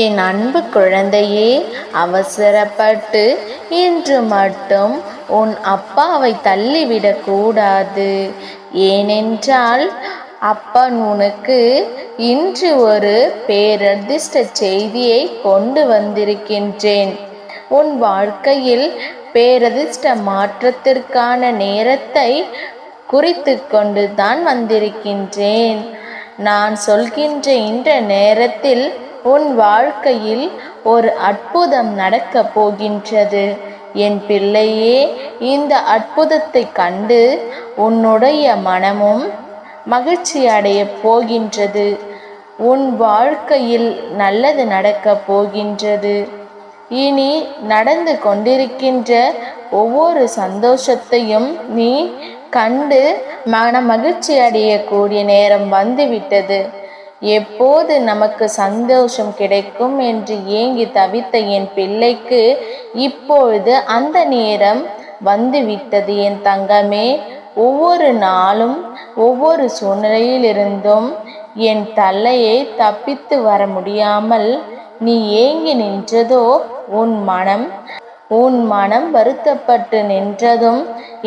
என் அன்பு குழந்தையே, அவசரப்பட்டு இன்று மட்டும் உன் அப்பாவை தள்ளிவிடக் கூடாது. ஏனென்றால் அப்பன் உனக்கு இன்று ஒரு பேரதிர்ஷ்ட செய்தியை கொண்டு வந்திருக்கின்றேன். உன் வாழ்க்கையில் பேரதிர்ஷ்ட மாற்றத்திற்கான நேரத்தை குறித்து கொண்டு தான் வந்திருக்கின்றேன். நான் சொல்கின்ற இந்த நேரத்தில் உன் வாழ்க்கையில் ஒரு அற்புதம் நடக்கப் போகின்றது. என் பிள்ளையே, இந்த அற்புதத்தை கண்டு உன்னுடைய மனமும் மகிழ்ச்சி அடைய போகின்றது. உன் வாழ்க்கையில் நல்லது நடக்கப் போகின்றது. இனி நடந்து கொண்டிருக்கின்ற ஒவ்வொரு சந்தோஷத்தையும் நீ கண்டு மன மகிழ்ச்சி அடையக்கூடிய நேரம் வந்துவிட்டது. எப்போது நமக்கு சந்தோஷம் கிடைக்கும் என்று ஏங்கி தவித்த என் பிள்ளைக்கு இப்பொழுது அந்த நேரம் வந்துவிட்டது. என் தங்கமே, ஒவ்வொரு நாளும் ஒவ்வொரு சூழ்நிலையிலிருந்தும் என் தலையை தப்பித்து வர முடியாமல் நீ ஏங்கி நின்றதோ, உன் மனம் வருத்தப்பட்டு நின்றதும்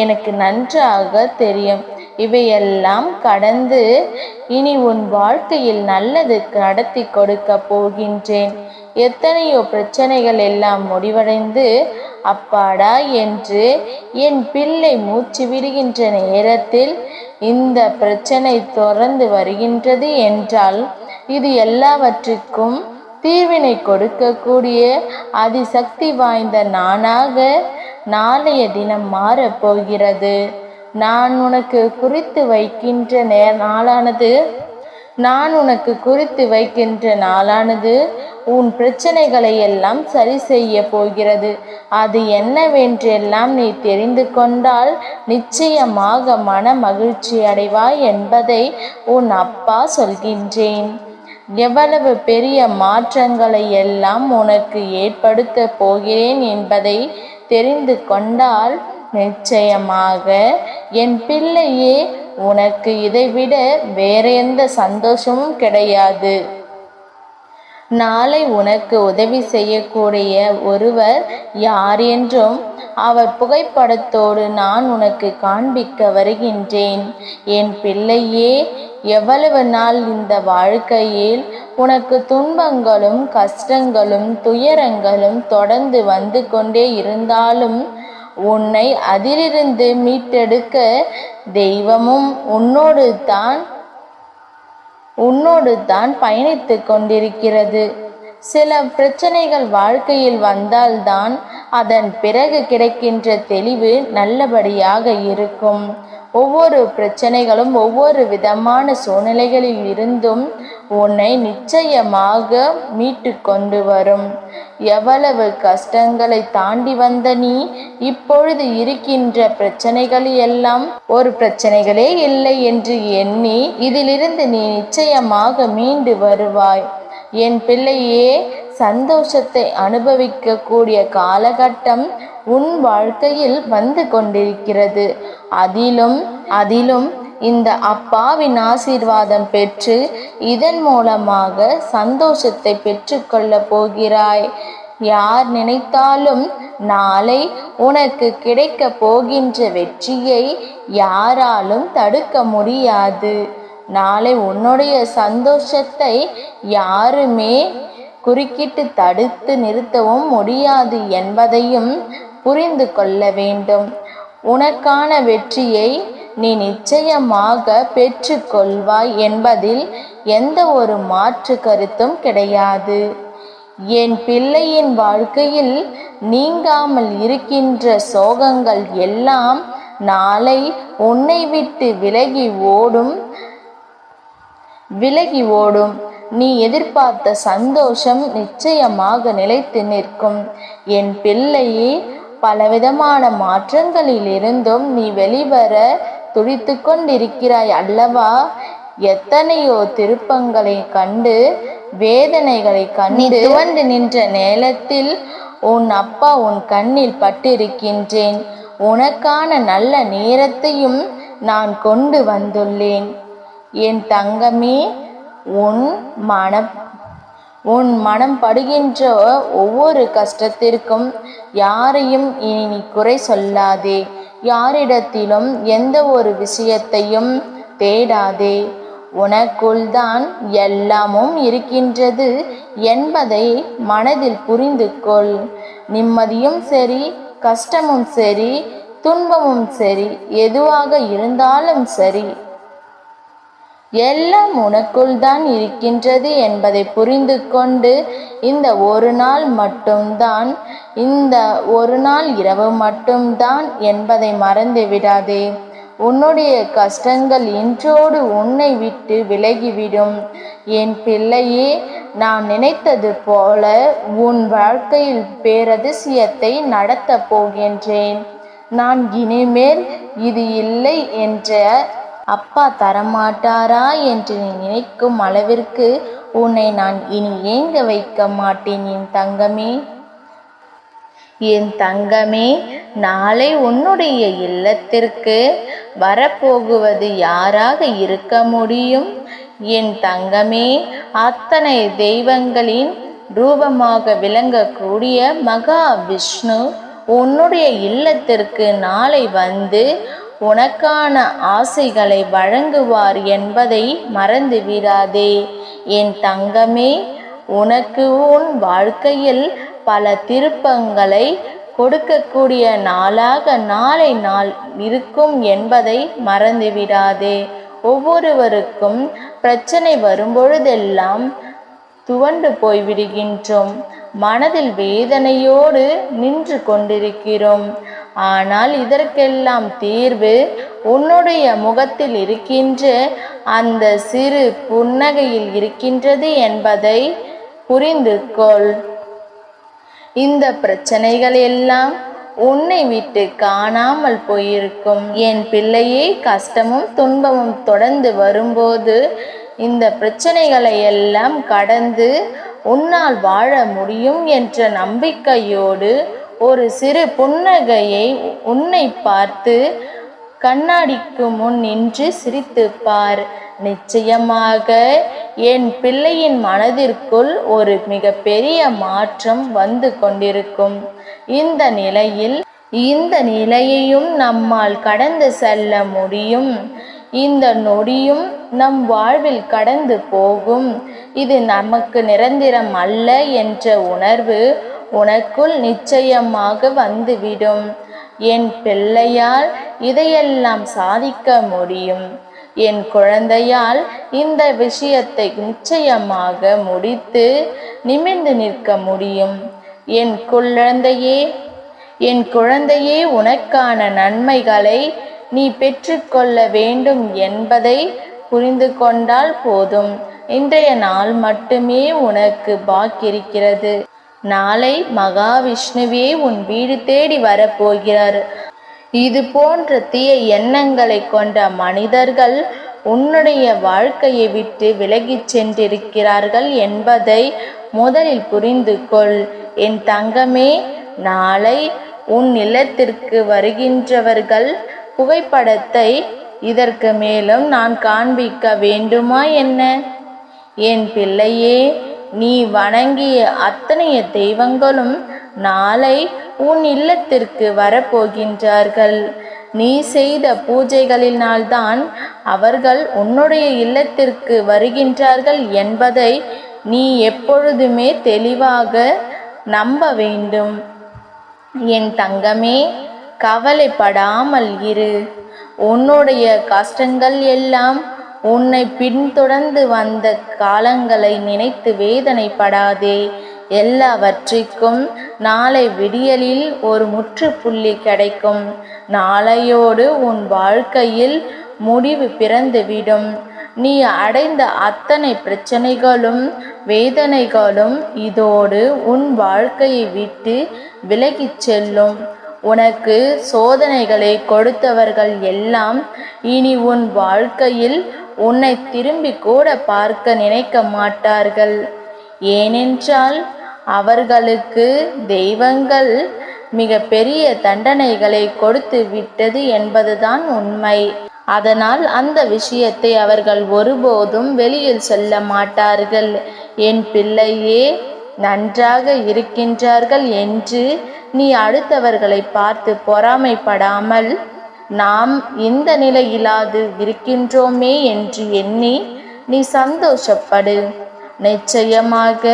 எனக்கு நன்றாக தெரியும். இவையெல்லாம் கடந்து இனி உன் வாழ்க்கையில் நல்லது நடத்தி கொடுக்க போகின்றேன். எத்தனையோ பிரச்சனைகள் எல்லாம் முடிவடைந்து அப்பாடா என்று என் பிள்ளை மூச்சு விடுகின்ற நேரத்தில் இந்த பிரச்சனை தொடர்ந்து வருகின்றது என்றால் இது எல்லாவற்றுக்கும் தீர்வினை கொடுக்கக்கூடிய அதிசக்தி வாய்ந்த நானாக நாளைய தினம் மாறப்போகிறது. நான் உனக்கு குறித்து வைக்கின்ற நாளானது உன் பிரச்சனைகளை எல்லாம் சரி செய்ய போகிறது. அது என்னவென்றெல்லாம் நீ தெரிந்து கொண்டால் நிச்சயமாக மன மகிழ்ச்சி அடைவாய் என்பதை உன் அப்பா சொல்கின்றேன். எவ்வளவு பெரிய மாற்றங்களை எல்லாம் உனக்கு ஏற்படுத்த போகிறேன் என்பதை தெரிந்து கொண்டால் நிச்சயமாக என் பிள்ளையே, உனக்கு இதைவிட வேற எந்த சந்தோஷமும் கிடையாது. நாளை உனக்கு உதவி செய்யக்கூடிய ஒருவர் யார் என்றும் அவர் புகைப்படத்தோடு நான் உனக்கு காண்பிக்க வருகின்றேன். என் பிள்ளையே, எவ்வளவு நாள் இந்த வாழ்க்கையில் உனக்கு துன்பங்களும் கஷ்டங்களும் துயரங்களும் தொடர்ந்து வந்து கொண்டே இருந்தாலும் உன்னை அதிலிருந்து மீட்டெடுக்க தெய்வமும் உன்னோடு தான் பயணித்து கொண்டிருக்கிறது. சில பிரச்சனைகள் வாழ்க்கையில் வந்தால்தான் அதன் பிறகு கிடைக்கின்ற தெளிவு நல்லபடியாக இருக்கும். ஒவ்வொரு பிரச்சனைகளும் ஒவ்வொரு விதமான சூழ்நிலைகளில் இருந்தும் உன்னை நிச்சயமாக மீட்டு கொண்டு வரும். எவ்வளவு கஷ்டங்களை தாண்டி வந்த நீ இப்பொழுது இருக்கின்ற பிரச்சனைகள் எல்லாம் ஒரு பிரச்சனைகளே இல்லை என்று எண்ணி இதிலிருந்து நீ நிச்சயமாக மீண்டு வருவாய். என் பிள்ளையே, சந்தோஷத்தை அனுபவிக்க கூடிய காலகட்டம் உன் வாழ்க்கையில் வந்து கொண்டிருக்கிறது. அதிலும் இந்த அப்பாவின் ஆசீர்வாதம் பெற்று இதன் மூலமாக சந்தோஷத்தை பெற்றுக்கொள்ள போகிறாய். யார் நினைத்தாலும் நாளை உனக்கு கிடைக்க போகின்ற வெற்றியை யாராலும் தடுக்க முடியாது. நாளை உன்னுடைய சந்தோஷத்தை யாருமே குறுக்கிட்டு தடுத்து நிறுத்தவும் முடியாது என்பதையும் புரிந்து கொள்ள வேண்டும். உனக்கான வெற்றியை நீ நிச்சயமாக பெற்று கொள்வாய் என்பதில் எந்த ஒரு மாற்று கருத்தும் கிடையாது. என் பிள்ளையின் வாழ்க்கையில் நீங்காமல் இருக்கின்ற சோகங்கள் எல்லாம் நாளை உன்னை விட்டு விலகி ஓடும். நீ எதிர்பார்த்த சந்தோஷம் நிச்சயமாக நிலைத்து நிற்கும். என் பிள்ளையே, பலவிதமான மாற்றங்களில் இருந்தும் நீ வெளிவர துடித்து கொண்டிருக்கிறாய் அல்லவா? எத்தனையோ திருப்பங்களை கண்டு வேதனைகளை கண்டு துவண்டு நின்ற நேரத்தில் உன் அப்பா உன் கண்ணில் பட்டிருக்கின்றேன். உனக்கான நல்ல நேரத்தையும் நான் கொண்டு வந்துள்ளேன். என் தங்கமே, உன் மனம் படுகின்ற ஒவ்வொரு கஷ்டத்திற்கும் யாரையும் இனி நீ குறை சொல்லாதே. யாரிடத்திலும் எந்த ஒரு விஷயத்தையும் தேடாதே. உனக்குள் தான் எல்லாமும் இருக்கின்றது என்பதை மனதில் புரிந்து கொள். நிம்மதியும் சரி, கஷ்டமும் சரி, துன்பமும் சரி, எதுவாக இருந்தாலும் சரி, எல்லாம் உனக்குள் தான் இருக்கின்றது என்பதை புரிந்து கொண்டு இந்த ஒரு நாள் மட்டும்தான், இந்த ஒரு நாள் இரவு மட்டும்தான் என்பதை மறந்து விடாதே. உன்னுடைய கஷ்டங்கள் இன்றோடு உன்னை விட்டு விலகிவிடும். என் பிள்ளையே, நான் நினைத்தது போல உன் வாழ்க்கையில் பேரதிசயத்தை நடத்தப் போகின்றேன். நான் இனிமேல் இது இல்லை என்ற அப்பா தரமாட்டாரா என்று நீ நினைக்கும் அளவிற்கு உன்னை நான் இனி ஏங்க வைக்க மாட்டேன் என் தங்கமே. என் தங்கமே, நாளை உன்னுடைய இல்லத்திற்கு வரப்போகுவது யாராக இருக்க முடியும்? என் தங்கமே, அத்தனை தெய்வங்களின் ரூபமாக விளங்கக்கூடிய மகா விஷ்ணு உன்னுடைய இல்லத்திற்கு நாளை வந்து உனக்கான ஆசைகளை வழங்குவார் என்பதை மறந்து விடாதே. என் தங்கமே, உனக்கு உன் வாழ்க்கையில் பல திருப்பங்களை கொடுக்கக்கூடிய நாளாக நாளை நாள் இருக்கும் என்பதை மறந்து விடாதே. ஒவ்வொருவருக்கும் பிரச்சனை வரும்பொழுதெல்லாம் துவண்டு போய்விடுகின்றோம். மனதில் வேதனையோடு நின்று கொண்டிருக்கிறோம். ஆனால் இதற்கெல்லாம் தீர்வு உன்னுடைய முகத்தில் இருக்கின்ற அந்த சிறு புன்னகையில் இருக்கின்றது என்பதை புரிந்து கொள். இந்த பிரச்சனைகள் எல்லாம் உன்னை விட்டு காணாமல் போயிருக்கும். என் பிள்ளையே, கஷ்டமும் துன்பமும் தொடர்ந்து வரும்போது இந்த பிரச்சனைகளை எல்லாம் கடந்து உன்னால் வாழ முடியும் என்ற நம்பிக்கையோடு ஒரு சிறு புன்னகையை உன்னை பார்த்து கண்ணாடிக்கு முன் நின்று சிரித்து பார். நிச்சயமாக என் பிள்ளையின் மனதிற்குள் ஒரு மிகப்பெரிய மாற்றம் வந்து கொண்டிருக்கும். இந்த நிலையையும் நம்மால் கடந்து செல்ல முடியும். இந்த நொடியும் நம் வாழ்வில் கடந்து போகும். இது நமக்கு நிரந்தரம் அல்ல என்ற உணர்வு உனக்குள் நிச்சயமாக வந்துவிடும். என் பிள்ளையால் இதையெல்லாம் சாதிக்க முடியும். என் குழந்தையால் இந்த விஷயத்தை நிச்சயமாக முடித்து நிமிர்ந்து நிற்க முடியும். என் குழந்தையே, உனக்கான நன்மைகளை நீ பெற்றுக்கொள்ள வேண்டும் என்பதை புரிந்து கொண்டால் போதும். இன்றைய நாள் மட்டுமே உனக்கு பாக்கியிருக்கிறது. நாளை மகாவிஷ்ணுவே உன் வீடு தேடி வரப்போகிறார். இது போன்ற தீய எண்ணங்களை கொண்ட மனிதர்கள் உன்னுடைய வாழ்க்கையை விட்டு விலகிச் சென்றிருக்கிறார்கள் என்பதை முதலில் புரிந்து கொள். என் தங்கமே, நாளை உன் இல்லத்திற்கு வருகின்றவர்கள் புகைப்படத்தை இதற்கு மேலும் நான் காண்பிக்க வேண்டுமா என்ன? என் பிள்ளையே, நீ வணங்கிய அத்தனைய தெய்வங்களும் நாளை உன் இல்லத்திற்கு வரப்போகின்றார்கள். நீ செய்த பூஜைகளினால்தான் அவர்கள் உன்னுடைய இல்லத்திற்கு வருகின்றார்கள் என்பதை நீ எப்பொழுதுமே தெளிவாக நம்ப வேண்டும். என் தங்கமே, கவலைப்படாமல் இரு. உன்னுடைய கஷ்டங்கள் எல்லாம் உன்னை பின்தொடர்ந்து வந்த காலங்களை நினைத்து வேதனைப்படாதே. எல்லாவற்றிற்கும் நாளை விடியலில் ஒரு முற்றுப்புள்ளி கிடைக்கும். நாளையோடு உன் வாழ்க்கையில் முடிவு பிறந்துவிடும். நீ அடைந்த அத்தனை பிரச்சனைகளும் வேதனைகளும் இதோடு உன் வாழ்க்கையை விட்டு விலகிச் செல்லும். உனக்கு சோதனைகளை கொடுத்தவர்கள் எல்லாம் இனி உன் வாழ்க்கையில் உன்னை திரும்பி கூட பார்க்க நினைக்க மாட்டார்கள். ஏனென்றால் அவர்களுக்கு தெய்வங்கள் மிக பெரிய தண்டனைகளை கொடுத்து விட்டது என்பதுதான் உண்மை. அதனால் அந்த விஷயத்தை அவர்கள் ஒருபோதும் வெளியில் சொல்ல மாட்டார்கள். என் பிள்ளையே, நன்றாக இருக்கின்றார்கள் என்று நீ அடுத்தவர்களை பார்த்து பொறாமைப்படாமல், நாம் இந்த நிலையிலாது இருக்கின்றோமே என்று எண்ணி நீ சந்தோஷப்படு. நிச்சயமாக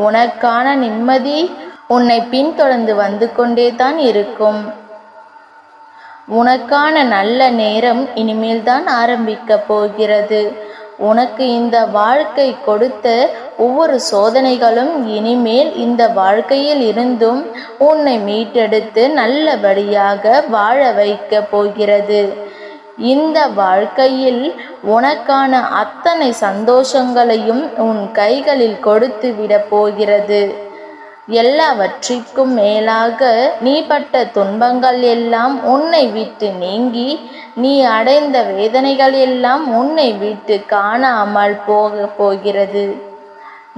உனக்கான நிம்மதி உன்னை பின்தொடர்ந்து வந்து கொண்டேதான் இருக்கும். உனக்கான நல்ல நேரம் இனிமேல்தான் ஆரம்பிக்க போகிறது. உனக்கு இந்த வாழ்க்கை கொடுத்த ஒவ்வொரு சோதனைகளும் இனிமேல் இந்த வாழ்க்கையில் இருந்தும் உன்னை மீட்டெடுத்து நல்லபடியாக வாழ வைக்க போகிறது. இந்த வாழ்க்கையில் உனக்கான அத்தனை சந்தோஷங்களையும் உன் கைகளில் கொடுத்து விட போகிறது. எல்லாவற்றிற்கும் மேலாக நீ பட்ட துன்பங்கள் எல்லாம் உன்னை விட்டு நீங்கி, நீ அடைந்த வேதனைகள் எல்லாம் உன்னை விட்டு காணாமல் போகிறது.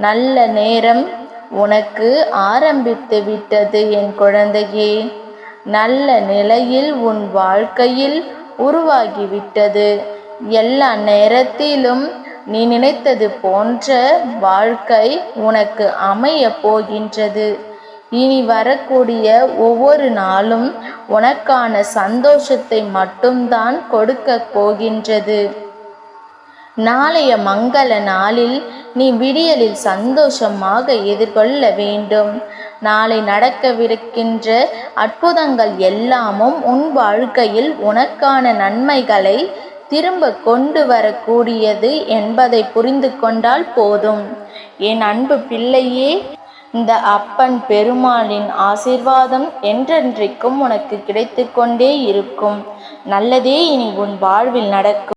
நல்ல நேரம் உனக்கு ஆரம்பித்து விட்டது என் குழந்தையே. நல்ல நிலையில் உன் வாழ்க்கையில் உருவாகிவிட்டது. எல்லா நேரத்திலும் நீ நினைத்தது போன்ற வாழ்க்கை உனக்கு அமைய போகின்றது. இனி வரக்கூடிய ஒவ்வொரு நாளும் உனக்கான சந்தோஷத்தை மட்டும்தான் கொடுக்க போகின்றது. நாளைய மங்கள நாளில் நீ விடியலில் சந்தோஷமாக எதிர்கொள்ள வேண்டும். நாளை நடக்கவிருக்கின்ற அற்புதங்கள் எல்லாமும் உன் வாழ்க்கையில் உனக்கான நன்மைகளை திரும்ப கொண்டு வரக்கூடியது என்பதை புரிந்து கொண்டால் போதும். என் அன்பு பிள்ளையே, இந்த அப்பன் பெருமாளின் ஆசீர்வாதம் என்றென்றைக்கும் உனக்கு கிடைத்து கொண்டே இருக்கும். நல்லதே இனி உன் வாழ்வில் நடக்கும்.